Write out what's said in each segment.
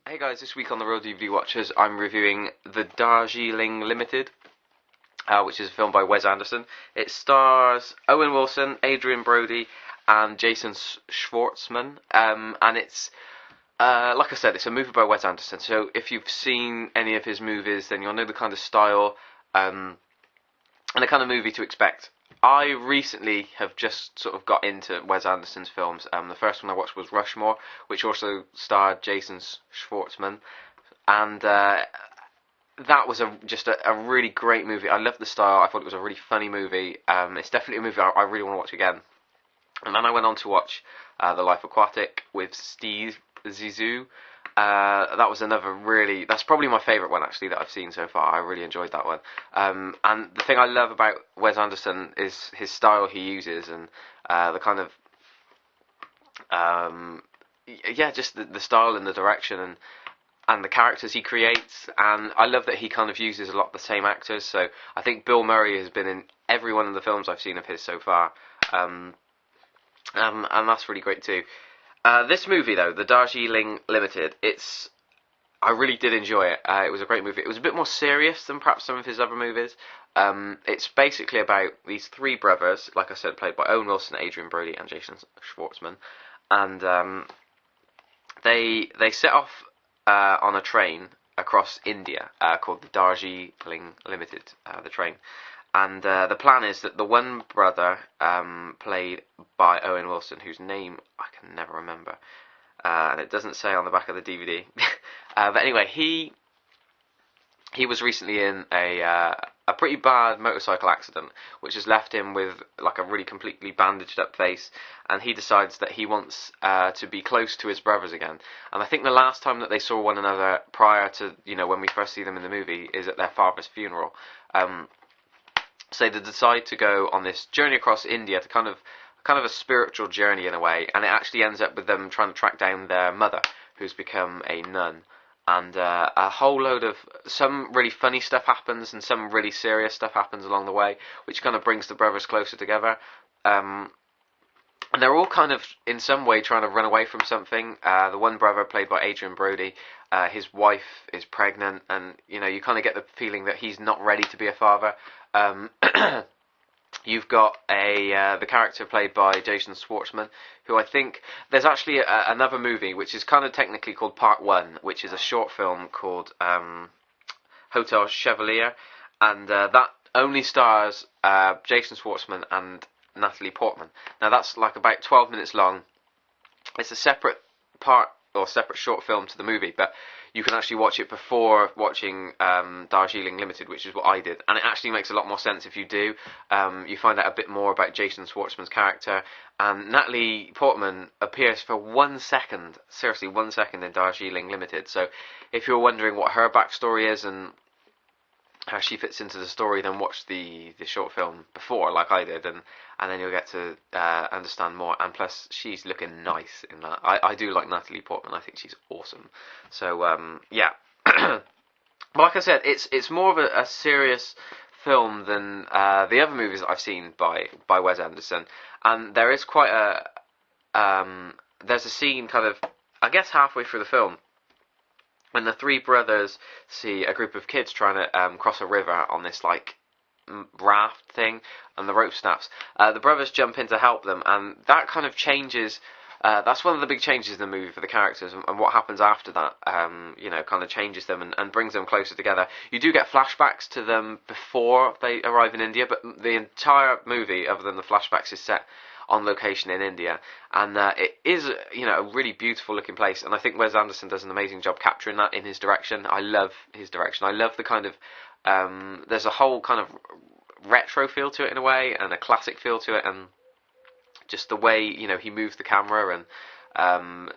Hey guys, this week on the Real DVD Watchers, I'm reviewing The Darjeeling Limited, which is a film by Wes Anderson. It stars Owen Wilson, Adrian Brody, and Jason Schwartzman, and it's, like I said, it's a movie by Wes Anderson, so if you've seen any of his movies, then you'll know the kind of style, and the kind of movie to expect. I recently have just sort of got into Wes Anderson's films. The first one I watched was Rushmore, which also starred Jason Schwartzman, and that was just a really great movie. I loved the style. I thought it was a really funny movie. It's definitely a movie I really want to watch again. And then I went on to watch The Life Aquatic with Steve Zissou. That was another really, that's probably my favourite one actually that I've seen so far. I really enjoyed that one. And the thing I love about Wes Anderson is his style he uses, and the kind of, just the style and the direction, and the characters he creates. And I love that he kind of uses a lot of the same actors. So I think Bill Murray has been in every one of the films I've seen of his so far. And that's really great too. This movie, though, The Darjeeling Limited, I really did enjoy it. It was a great movie. It was a bit more serious than perhaps some of his other movies. It's basically about these three brothers, like I said, played by Owen Wilson, Adrian Brody, and Jason Schwartzman, and they set off on a train across India called the Darjeeling Limited, the train. And the plan is that the one brother, played by Owen Wilson, whose name I can never remember, and it doesn't say on the back of the DVD. But anyway, he was recently in a pretty bad motorcycle accident, which has left him with like a really completely bandaged up face, and he decides that he wants to be close to his brothers again. And I think the last time that they saw one another prior to, when we first see them in the movie, is at their father's funeral. So they decide to go on this journey across India to kind of a spiritual journey in a way, and it actually ends up with them trying to track down their mother, who's become a nun. And a whole load of, some really funny stuff happens and some really serious stuff happens along the way, which kind of brings the brothers closer together. And they're all kind of, in some way, trying to run away from something. The one brother, played by Adrian Brody, his wife is pregnant, and you kind of get the feeling that he's not ready to be a father. You've got the character played by Jason Schwartzman, who I think there's actually another movie which is kind of technically called Part 1, which is a short film called Hotel Chevalier, and that only stars Jason Schwartzman and Natalie Portman. Now that's like about 12 minutes long. It's a separate part or separate short film to the movie, but you can actually watch it before watching Darjeeling Limited, which is what I did, and it actually makes a lot more sense if you do. You find out a bit more about Jason Schwartzman's character, and Natalie Portman appears for 1 second, seriously 1 second, in Darjeeling Limited. So if you're wondering what her backstory is and how she fits into the story, then watch the short film before, like I did, and then you'll get to understand more. And plus, she's looking nice in that. I do like Natalie Portman. I think she's awesome. So yeah. But like I said, it's more of a serious film than the other movies that I've seen by Wes Anderson. And there is quite there's a scene kind of, I guess, halfway through the film, when the three brothers see a group of kids trying to cross a river on this like raft thing, and the rope snaps. The brothers jump in to help them, and that kind of changes. That's one of the big changes in the movie for the characters, and what happens after that, kind of changes them and brings them closer together. You do get flashbacks to them before they arrive in India, but the entire movie, other than the flashbacks, is set on location in India, and it is a really beautiful looking place, and I think Wes Anderson does an amazing job capturing that in his direction. I love his direction. I love the kind of there's a whole kind of retro feel to it in a way, and a classic feel to it, and just the way he moves the camera, and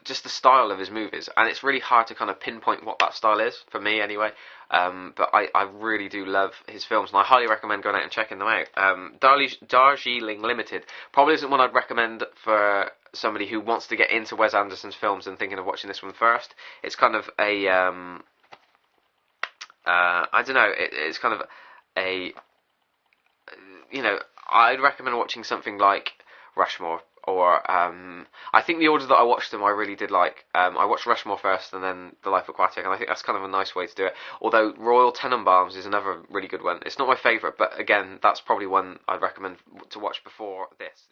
just the style of his movies. And it's really hard to kind of pinpoint what that style is, for me anyway. But I really do love his films, and I highly recommend going out and checking them out. Darjeeling Limited probably isn't one I'd recommend for somebody who wants to get into Wes Anderson's films and thinking of watching this one first. It's kind of a I don't know. It's kind of a I'd recommend watching something like Rushmore or I think the order that I watched them I really did like. I watched Rushmore first and then The Life Aquatic, and I think that's kind of a nice way to do it. Although Royal Tenenbaums is another really good one. It's not my favourite, but again, that's probably one I'd recommend to watch before this.